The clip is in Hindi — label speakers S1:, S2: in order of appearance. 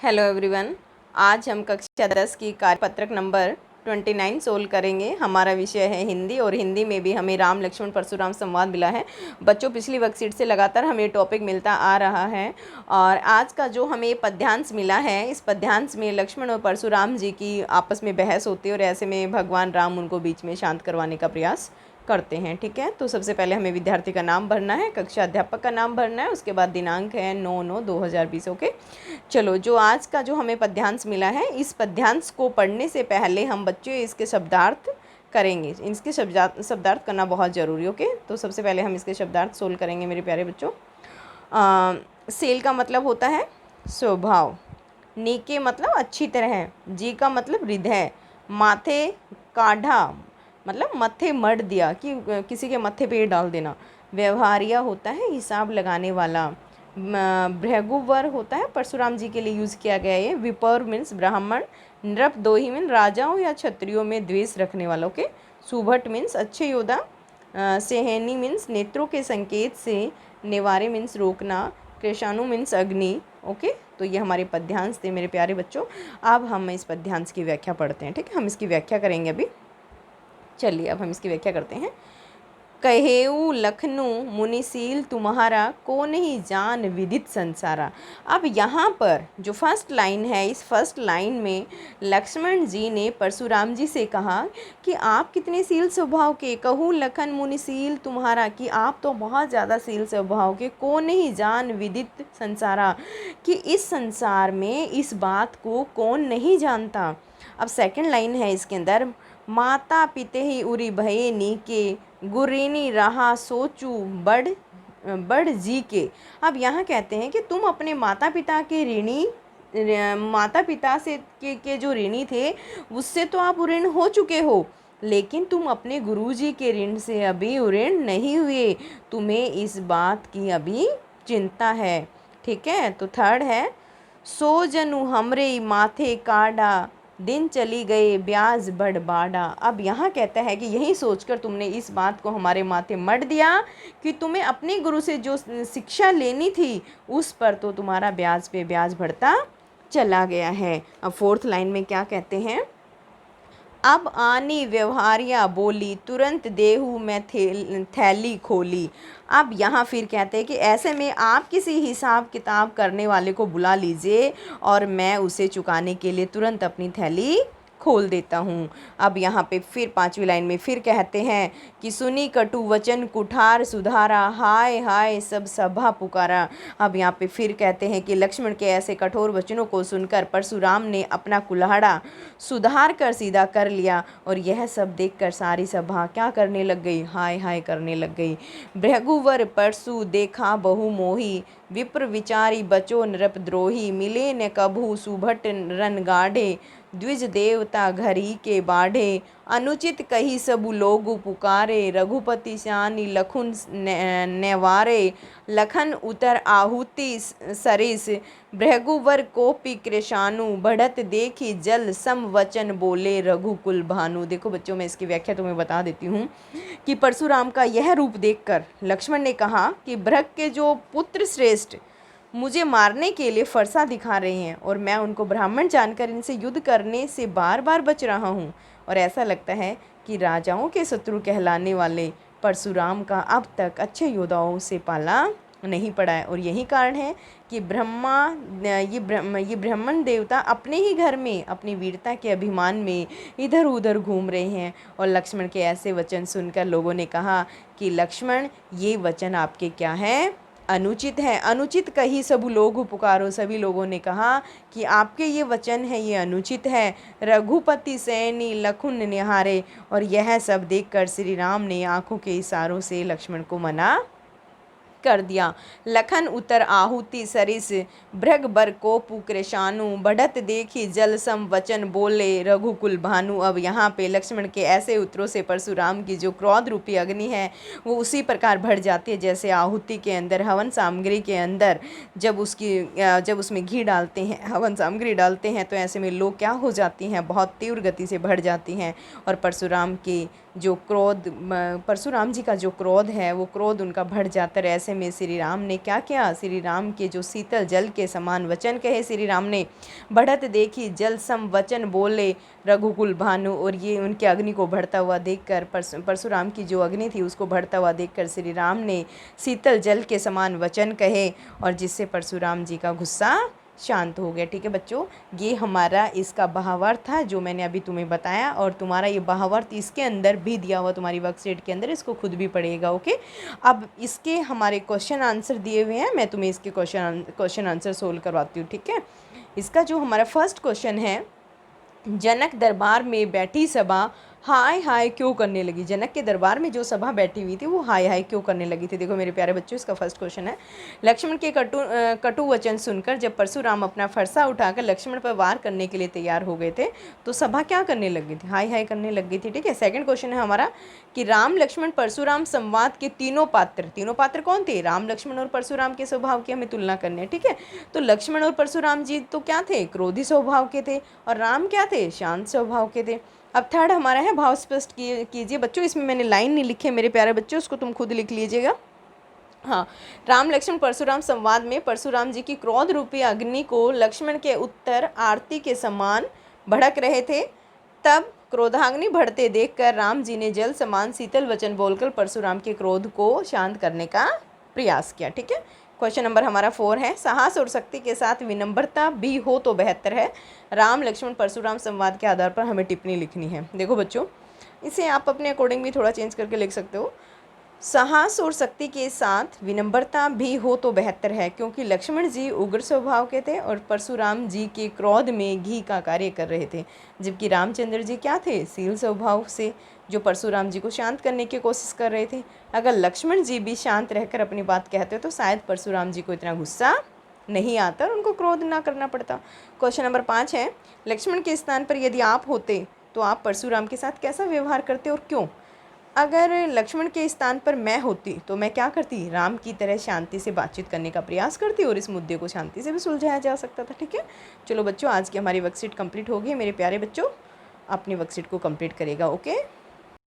S1: Hello everyone. आज हम कक्षा 10 की कार्यपत्रक नंबर 29 सोल्व करेंगे। हमारा विषय है हिंदी और हिंदी में भी हमें राम लक्ष्मण परशुराम संवाद मिला है। बच्चों, पिछली वर्कशीट से लगातार हमें टॉपिक मिलता आ रहा है और आज का जो हमें पद्यांश मिला है, इस पद्यांश में लक्ष्मण और परशुराम जी की आपस में बहस होती है और ऐसे में भगवान राम उनको बीच में शांत करवाने का प्रयास करते हैं। ठीक है, तो सबसे पहले हमें विद्यार्थी का नाम भरना है, कक्षा अध्यापक का नाम भरना है, उसके बाद दिनांक है 9/9/2020। ओके, चलो, जो आज का जो हमें पद्यांश मिला है, इस पद्यांश को पढ़ने से पहले हम बच्चों इसके शब्दार्थ करेंगे। इसके शब्दार्थ करना बहुत ज़रूरी। ओके, तो सबसे पहले हम इसके शब्दार्थ सोल्व करेंगे मेरे प्यारे बच्चों। सेल का मतलब होता है स्वभाव, नी के मतलब अच्छी तरह, जी का मतलब हृदय, माथे काढ़ा मतलब मत्थे मढ़ दिया कि किसी के मत्थे पे डाल देना, व्यवहारिया होता है हिसाब लगाने वाला, भृगुवर होता है परशुराम जी के लिए यूज़ किया गया है। विपर मीन्स ब्राह्मण, नृप दोही मीन राजाओं या क्षत्रियों में द्वेष रखने वालों के, सुभट मीन्स अच्छे योद्धा, सेहनी मीन्स नेत्रों के संकेत से, नेवारे मीन्स रोकना, कृषाणु मीन्स अग्नि। ओके, तो ये हमारे पद्यांश थे मेरे प्यारे बच्चों। अब हम इस पद्यांश की व्याख्या पढ़ते हैं। ठीक है, हम इसकी व्याख्या करेंगे अभी। चलिए, अब हम इसकी व्याख्या करते हैं। कहेऊ लखनऊ मुनिशील तुम्हारा, को नहीं जान विदित संसारा। अब यहाँ पर जो फर्स्ट लाइन है, इस फर्स्ट लाइन में लक्ष्मण जी ने परशुराम जी से कहा कि आप कितने शील स्वभाव के, कहूँ लखन मुनिशील तुम्हारा, कि आप तो बहुत ज़्यादा शील स्वभाव के, को नहीं जान विदित संसारा, कि इस संसार में इस बात को कौन नहीं जानता। अब सेकंड लाइन है इसके अंदर, माता पिते ही उरी भये नीके, गुरेनी रहा सोचू बड़ बड़ जी के। अब यहाँ कहते हैं कि तुम अपने माता पिता के ऋणी, माता पिता से के जो ऋणी थे उससे तो आप ऋण हो चुके हो, लेकिन तुम अपने गुरुजी के ऋण से अभी ऋण नहीं हुए, तुम्हें इस बात की अभी चिंता है। ठीक है, तो थर्ड है, सो जनु हमरे माथे काढ़ा, दिन चली गए ब्याज बढ़ बाड़ा। अब यहाँ कहता है कि यही सोचकर तुमने इस बात को हमारे माथे मढ़ दिया कि तुम्हें अपने गुरु से जो शिक्षा लेनी थी उस पर तो तुम्हारा ब्याज पे ब्याज बढ़ता चला गया है। अब फोर्थ लाइन में क्या कहते हैं, अब आनी व्यवहारिया बोली, तुरंत देहू में थैली खोली। अब यहाँ फिर कहते हैं कि ऐसे में आप किसी हिसाब किताब करने वाले को बुला लीजिए और मैं उसे चुकाने के लिए तुरंत अपनी थैली खोल देता हूँ। अब यहाँ पे फिर पांचवी लाइन में फिर कहते हैं कि सुनी कटु वचन कुठार सुधारा, हाय हाय सब सभा पुकारा। अब यहाँ पे फिर कहते हैं कि लक्ष्मण के ऐसे कठोर वचनों को सुनकर परशुराम ने अपना कुल्हाड़ा सुधार कर सीधा कर लिया और यह सब देखकर सारी सभा क्या करने लग गई, हाय हाय करने लग गई। भृगुवर परशु देखा बहु मोही, विप्र विचारी बचो नृपद्रोही, मिले न कभू सुभट रन गाढ़े, द्विज देवता घरी के बाढ़े, अनुचित कही सबु लोगु पुकारे, रघुपति श्यानी लखुन नेवारे, लखन उतर आहुति सरिस, भृगुवर कोपी कृषाणु, बढ़त देखी जल सम वचन बोले रघुकुल भानु। देखो बच्चों, मैं इसकी व्याख्या तुम्हें बता देती हूँ कि परशुराम का यह रूप देखकर लक्ष्मण ने कहा कि भृग के जो पुत्र श्रेष्ठ मुझे मारने के लिए फरसा दिखा रहे हैं और मैं उनको ब्राह्मण जानकर इनसे युद्ध करने से बार बार बच रहा हूँ, और ऐसा लगता है कि राजाओं के शत्रु कहलाने वाले परशुराम का अब तक अच्छे योद्धाओं से पाला नहीं पड़ा है। और यही कारण है कि ये ब्राह्मण देवता अपने ही घर में अपनी वीरता के अभिमान में इधर उधर घूम रहे हैं। और लक्ष्मण के ऐसे वचन सुनकर लोगों ने कहा कि लक्ष्मण, ये वचन आपके क्या हैं, अनुचित है। अनुचित कही सब लोग पुकारो, सभी लोगों ने कहा कि आपके ये वचन है ये अनुचित है। रघुपति सैनी लखुन निहारे, और यह सब देखकर श्री राम ने आंखों के इशारों से लक्ष्मण को मना कर दिया। लखन उतर आहुति सरिस, भृग बर कोपु कृषाणु, बढ़त देखी जल सम वचन बोले रघुकुल भानु। अब यहाँ पे लक्ष्मण के ऐसे उत्तरों से परशुराम की जो क्रोध रूपी अग्नि है वो उसी प्रकार बढ़ जाती है जैसे आहुति के अंदर, हवन सामग्री के अंदर जब उसमें घी डालते हैं, हवन सामग्री डालते हैं, तो ऐसे में लोग क्या हो जाती हैं, बहुत तीव्र गति से बढ़ जाती हैं। और परशुराम के जो क्रोध परशुराम जी का जो क्रोध है वो क्रोध उनका बढ़ जाता है। ऐसे में श्री राम ने क्या किया, श्री राम के जो शीतल जल के समान वचन कहे श्री राम ने, बढ़त देखी जल सम वचन बोले रघुकुल भानु। और ये उनके अग्नि को बढ़ता हुआ देखकर परशुराम की जो अग्नि थी उसको बढ़ता हुआ देखकर श्री राम ने शीतल जल के समान वचन कहे और जिससे परशुराम जी का गुस्सा शांत हो गया। ठीक है बच्चों, ये हमारा इसका भावार्थ था जो मैंने अभी तुम्हें बताया, और तुम्हारा ये भावार्थ इसके अंदर भी दिया हुआ तुम्हारी वर्कशीट के अंदर, इसको खुद भी पढ़ेगा। ओके, अब इसके हमारे क्वेश्चन आंसर दिए हुए हैं, मैं तुम्हें इसके क्वेश्चन आंसर सोल्व करवाती हूँ। ठीक है, इसका जो हमारा फर्स्ट क्वेश्चन है, जनक दरबार में बैठी सभा हाय हाय क्यों करने लगी। जनक के दरबार में जो सभा बैठी हुई थी वो हाय हाय क्यों करने लगी थी। देखो मेरे प्यारे बच्चों, इसका फर्स्ट क्वेश्चन है, लक्ष्मण के कटु वचन सुनकर जब परशुराम अपना फरसा उठाकर लक्ष्मण पर वार करने के लिए तैयार हो गए थे तो सभा क्या करने लगी थी, हाय हाय करने लग गई थी। ठीक है, सेकंड क्वेश्चन है हमारा कि राम लक्ष्मण परशुराम संवाद के तीनों पात्र कौन थे, राम लक्ष्मण और परशुराम के स्वभाव की हमें तुलना करनी है। ठीक है, तो लक्ष्मण और परशुराम जी तो क्या थे, क्रोधी स्वभाव के थे, और राम क्या थे, शांत स्वभाव के थे। अब थर्ड हमारा है भाव स्पष्ट कीजिए बच्चों, इसमें मैंने लाइन नहीं लिखी है मेरे प्यारे बच्चों, उसको तुम खुद लिख लीजिएगा। हाँ, राम लक्ष्मण परशुराम संवाद में परशुराम जी की क्रोध रूपी अग्नि को लक्ष्मण के उत्तर आरती के समान भड़क रहे थे, तब क्रोधाग्नि बढ़ते देखकर राम जी ने जल समान शीतल वचन बोलकर परशुराम के क्रोध को शांत करने का प्रयास किया। ठीक है, क्वेश्चन नंबर हमारा 4 है, साहस और शक्ति के साथ विनम्रता भी हो तो बेहतर है। राम लक्ष्मण परशुराम संवाद के आधार पर हमें टिप्पणी लिखनी है। देखो बच्चों, इसे आप अपने अकॉर्डिंग भी थोड़ा चेंज करके लिख सकते हो। साहस और शक्ति के साथ विनम्रता भी हो तो बेहतर है, क्योंकि लक्ष्मण जी उग्र स्वभाव के थे और परशुराम जी के क्रोध में घी का कार्य कर रहे थे, जबकि रामचंद्र जी क्या थे, शील स्वभाव से, जो परशुराम जी को शांत करने की कोशिश कर रहे थे। अगर लक्ष्मण जी भी शांत रहकर अपनी बात कहते तो शायद परशुराम जी को इतना गुस्सा नहीं आता और उनको क्रोध ना करना पड़ता। क्वेश्चन नंबर 5 है, लक्ष्मण के स्थान पर यदि आप होते तो आप परशुराम के साथ कैसा व्यवहार करते और क्यों। अगर लक्ष्मण के स्थान पर मैं होती तो मैं क्या करती, राम की तरह शांति से बातचीत करने का प्रयास करती और इस मुद्दे को शांति से भी सुलझाया जा सकता था। ठीक है, चलो बच्चों, आज की हमारी वर्कशीट कंप्लीट हो गई। मेरे प्यारे बच्चों, अपनी वर्कशीट को कंप्लीट करेगा। ओके।